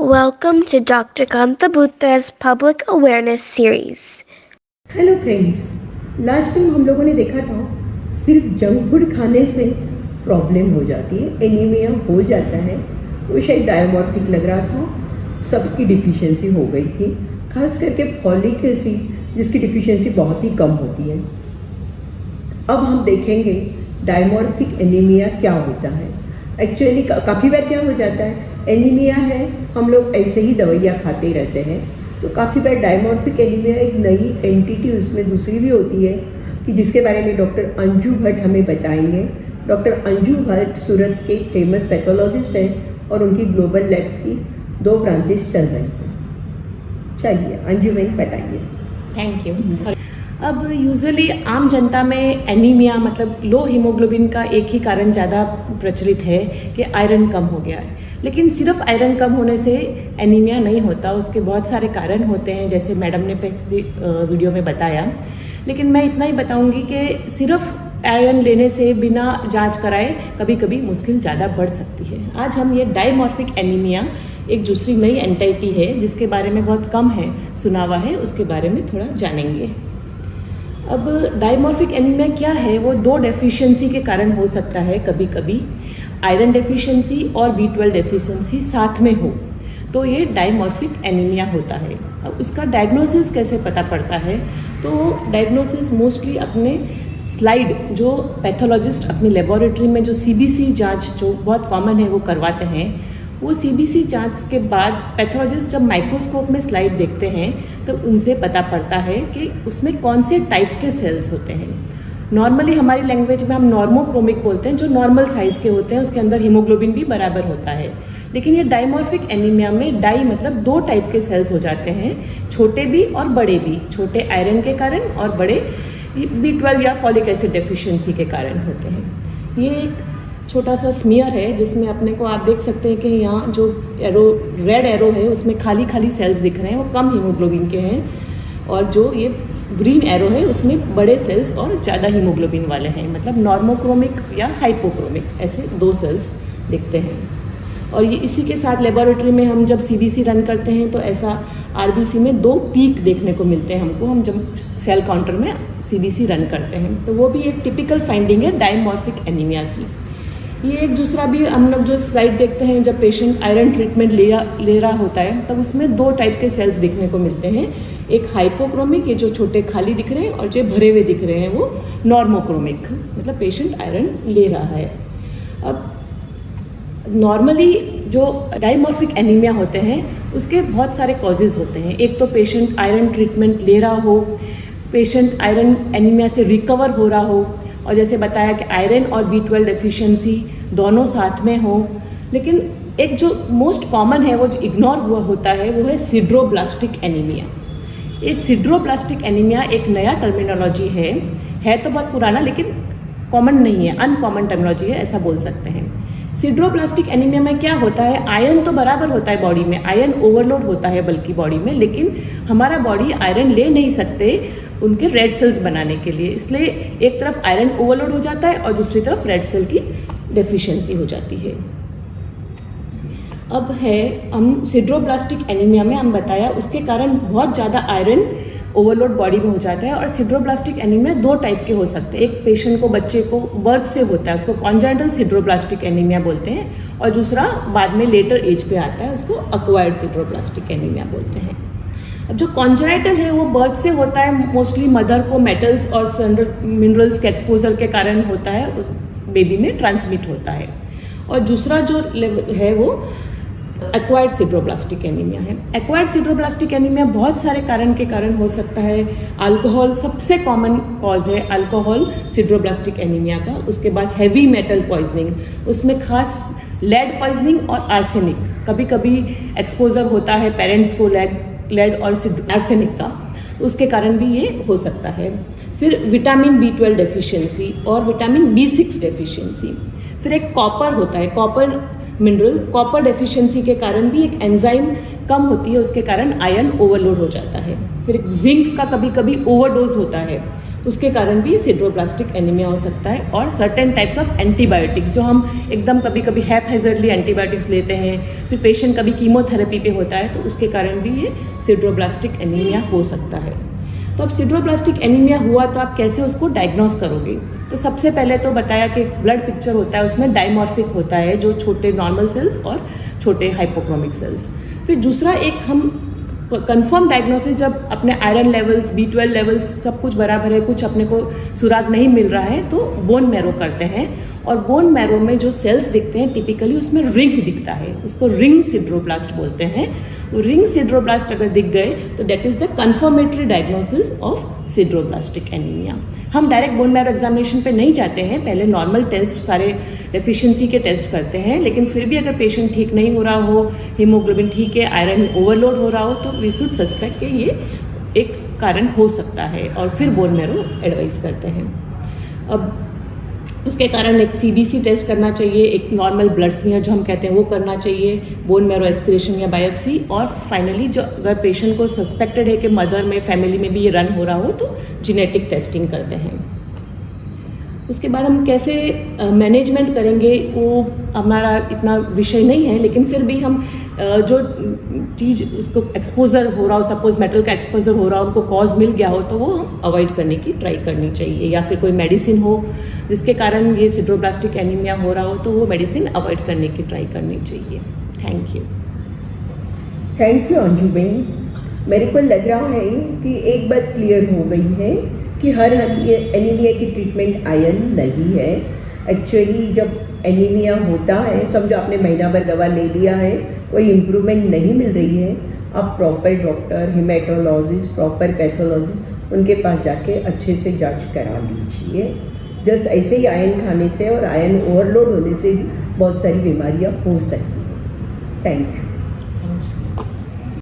Welcome to Dr. Kanta Butra's Public Awareness Series. Hello friends, last time हम लोगों ने देखा था सिर्फ जंक फूड खाने से प्रॉब्लम हो जाती है, एनीमिया हो जाता है। वो शायद डायमॉर्फिक लग रहा था, सबकी डिफिशिएंसी हो गई थी, खास करके फॉलिक एसिड जिसकी डिफिशिएंसी बहुत ही कम होती है। अब हम देखेंगे डायमॉर्फिक एनीमिया क्या होता है। एक्चुअली काफ़ी बार क्या हो जाता है, एनीमिया है, हम लोग ऐसे ही दवाइयाँ खाते रहते हैं, तो काफ़ी बार डायमॉर्फिक एनीमिया एक नई एंटिटी उसमें दूसरी भी होती है कि जिसके बारे में डॉक्टर अंजू भट्ट हमें बताएंगे। डॉक्टर अंजू भट्ट सूरत के फेमस पैथोलॉजिस्ट हैं और उनकी ग्लोबल लैब्स की 2 ब्रांचेस चल रही हैं। चलिए अंजू मैम बताइए। Thank you. अब यूजुअली आम जनता में एनीमिया मतलब लो हीमोग्लोबिन का एक ही कारण ज़्यादा प्रचलित है कि आयरन कम हो गया है, लेकिन सिर्फ आयरन कम होने से एनीमिया नहीं होता, उसके बहुत सारे कारण होते हैं जैसे मैडम ने पिछली वीडियो में बताया। लेकिन मैं इतना ही बताऊंगी कि सिर्फ आयरन लेने से बिना जांच कराए कभी कभी मुश्किल ज़्यादा बढ़ सकती है। आज हम ये डायमॉर्फिक एनीमिया एक दूसरी नई एंटिटी है जिसके बारे में बहुत कम है सुना हुआ है, उसके बारे में थोड़ा जानेंगे। अब डायमॉर्फिक एनीमिया क्या है, वो 2 डेफिशिएंसी के कारण हो सकता है। कभी कभी आयरन डेफिशिएंसी और B12 डेफिशिएंसी साथ में हो तो ये डायमॉर्फिक एनीमिया होता है। अब उसका डायग्नोसिस कैसे पता पड़ता है, तो डायग्नोसिस मोस्टली अपने स्लाइड जो पैथोलॉजिस्ट अपनी लेबोरेटरी में जो CBC जांच जो बहुत कॉमन है वो करवाते हैं, वो CBC जांच के बाद पैथोलॉजिस्ट जब माइक्रोस्कोप में स्लाइड देखते हैं तो उनसे पता पड़ता है कि उसमें कौन से टाइप के सेल्स होते हैं। नॉर्मली हमारी लैंग्वेज में हम नॉर्मोक्रोमिक बोलते हैं, जो नॉर्मल साइज़ के होते हैं, उसके अंदर हीमोग्लोबिन भी बराबर होता है। लेकिन ये डायमॉर्फिक एनीमिया में डाई मतलब 2 टाइप के सेल्स हो जाते हैं, छोटे भी और बड़े भी। छोटे आयरन के कारण और बड़े B12 या फॉलिक एसिड डेफिशिएंसी के कारण होते हैं। ये एक छोटा सा स्मीयर है जिसमें अपने को आप देख सकते हैं कि यहाँ जो एरो रेड एरो है उसमें खाली खाली सेल्स दिख रहे हैं, वो कम हीमोग्लोबिन के हैं, और जो ये ग्रीन एरो है उसमें बड़े सेल्स और ज़्यादा हीमोग्लोबिन वाले हैं, मतलब नॉर्मोक्रोमिक या हाइपोक्रोमिक, ऐसे 2 सेल्स दिखते हैं। और ये इसी के साथ लेबोरेटरी में हम जब CBC रन करते हैं तो ऐसा RBC में 2 पीक देखने को मिलते हैं हमको, हम जब सेल काउंटर में CBC रन करते हैं, तो वो भी एक टिपिकल फाइंडिंग है डायमॉर्फिक एनीमिया की। ये एक दूसरा भी हम लोग जो स्लाइड देखते हैं, जब पेशेंट आयरन ट्रीटमेंट ले रहा होता है तब उसमें 2 टाइप के सेल्स दिखने को मिलते हैं। एक हाइपोक्रोमिक, ये जो छोटे खाली दिख रहे हैं, और जो भरे हुए दिख रहे हैं वो नॉर्मोक्रोमिक, मतलब पेशेंट आयरन ले रहा है। अब नॉर्मली जो डायमॉर्फिक एनीमिया होते हैं उसके बहुत सारे कॉजेज़ होते हैं। एक तो पेशेंट आयरन ट्रीटमेंट ले रहा हो, पेशेंट आयरन एनीमिया से रिकवर हो रहा हो, और जैसे बताया कि आयरन और B12 डेफिशिएंसी दोनों साथ में हो। लेकिन एक जो मोस्ट कॉमन है, वो जो इग्नोर हुआ होता है, वो है सिड्रोब्लास्टिक एनीमिया। ये सिड्रोब्लास्टिक एनीमिया एक नया टर्मिनोलॉजी है तो बहुत पुराना, लेकिन कॉमन नहीं है, अनकॉमन टर्मिनोलॉजी है ऐसा बोल सकते हैं। सिड्रोब्लास्टिक एनीमिया में क्या होता है, आयरन तो बराबर होता है बॉडी में, आयरन ओवरलोड होता है बल्कि बॉडी में, लेकिन हमारा बॉडी आयरन ले नहीं सकते उनके रेड सेल्स बनाने के लिए, इसलिए एक तरफ आयरन ओवरलोड हो जाता है और दूसरी तरफ रेड सेल की डेफिशिएंसी हो जाती है। अब है हम सिड्रोब्लास्टिक एनीमिया में हम बताया उसके कारण बहुत ज़्यादा आयरन ओवरलोड बॉडी में हो जाता है। और सिड्रोब्लास्टिक एनीमिया 2 टाइप के हो सकते हैं। एक पेशेंट को, बच्चे को बर्थ से होता है, उसको कॉन्जेनिटल सिड्रोब्लास्टिक एनीमिया बोलते हैं, और दूसरा बाद में लेटर एज पे आता है, उसको एक्वायर्ड सिड्रोब्लास्टिक एनीमिया बोलते हैं। अब जो कॉन्जेनिटल है वो बर्थ से होता है, मोस्टली मदर को मेटल्स और मिनरल्स के एक्सपोजर के कारण होता है, उस बेबी में ट्रांसमिट होता है। और दूसरा जो लेवल है वो एक्वायर्ड सिड्रोब्लास्टिक एनीमिया है। एक्वायर्ड सिड्रोब्लास्टिक एनीमिया बहुत सारे कारण के कारण हो सकता है। अल्कोहल सबसे कॉमन कॉज है अल्कोहल सिड्रोब्लास्टिक एनीमिया का। उसके बाद हैवी मेटल पॉइजनिंग, उसमें खास लेड पॉइजनिंग और आर्सेनिक, कभी कभी एक्सपोजर होता है पेरेंट्स को लेड और आर्सेनिक का, उसके कारण भी ये हो सकता है। फिर विटामिन B12 डेफिशिएंसी और विटामिन B6 डेफिशिएंसी। फिर एक कॉपर होता है, कॉपर मिनरल, कॉपर डेफिशिएंसी के कारण भी एक एंजाइम कम होती है, उसके कारण आयरन ओवरलोड हो जाता है। फिर जिंक का कभी कभी ओवरडोज होता है, उसके कारण भी सिड्रोब्लास्टिक एनीमिया हो सकता है। और सर्टेन टाइप्स ऑफ एंटीबायोटिक्स जो हम एकदम कभी कभी हैपहैज़र्डली एंटीबायोटिक्स लेते हैं, फिर पेशेंट कभी कीमोथेरेपी पे होता है, तो उसके कारण भी ये सिड्रोब्लास्टिक एनीमिया हो सकता है। तो अब सिड्रोब्लास्टिक एनीमिया हुआ तो आप कैसे उसको डायग्नोस करोगे? तो सबसे पहले तो बताया कि ब्लड पिक्चर होता है, उसमें डायमॉर्फिक होता है, जो छोटे नॉर्मल सेल्स और छोटे हाइपोक्रोमिक सेल्स। फिर दूसरा एक हम कंफर्म डायग्नोसिस जब अपने आयरन लेवल्स, B12 लेवल्स सब कुछ बराबर है, कुछ अपने को सुराग नहीं मिल रहा है, तो बोन मैरो करते हैं। और बोन मैरो में जो सेल्स दिखते हैं टिपिकली उसमें रिंग दिखता है, उसको रिंग सिड्रोब्लास्ट बोलते हैं। रिंग सिड्रोब्लास्ट अगर दिख गए तो that is the confirmatory diagnosis of सिड्रोब्लास्टिक anaemia. हम डायरेक्ट बोन मैरो एग्जामिनेशन पे नहीं जाते हैं, पहले नॉर्मल टेस्ट सारे डेफिशिएंसी के टेस्ट करते हैं, लेकिन फिर भी अगर पेशेंट ठीक नहीं हो रहा हो, हीमोग्लोबिन ठीक है, आयरन ओवरलोड हो रहा हो, तो वी शुड सस्पेक्ट कि ये एक कारण हो सकता है और फिर बोन मैरो एडवाइस करते हैं। अब उसके कारण एक CBC टेस्ट करना चाहिए, एक नॉर्मल ब्लड स्मीयर जो हम कहते हैं वो करना चाहिए, बोन मैरो एस्पिरेशन या बायोप्सी, और फाइनली जो अगर पेशेंट को सस्पेक्टेड है कि मदर में, फैमिली में भी ये रन हो रहा हो, तो जेनेटिक टेस्टिंग करते हैं। उसके बाद हम कैसे मैनेजमेंट करेंगे वो हमारा इतना विषय नहीं है, लेकिन फिर भी हम जो चीज़ उसको एक्सपोजर हो रहा हो, सपोज मेटल का एक्सपोजर हो रहा हो, उनको कॉज मिल गया हो, तो वो हम अवॉइड करने की ट्राई करनी चाहिए। या फिर कोई मेडिसिन हो जिसके कारण ये सिड्रोब्लास्टिक एनीमिया हो रहा हो, तो वो मेडिसिन अवॉइड करने की ट्राई करनी चाहिए। Thank you. Thank you Anju Ben. मेरे को लग रहा है कि एक बात क्लियर हो गई है कि हर एनीमिया की ट्रीटमेंट आयरन नहीं है। एक्चुअली जब एनीमिया होता है, समझो आपने महीना भर दवा ले लिया है, कोई इम्प्रूवमेंट नहीं मिल रही है, आप proper doctor, haematologist, proper pathologist उनके पास जाके अच्छे से जांच करा लीजिए। जस्ट ऐसे ही आयरन खाने से और आयरन ओवरलोड होने से भी बहुत सारी बीमारियां हो सकती हैं। Thank you.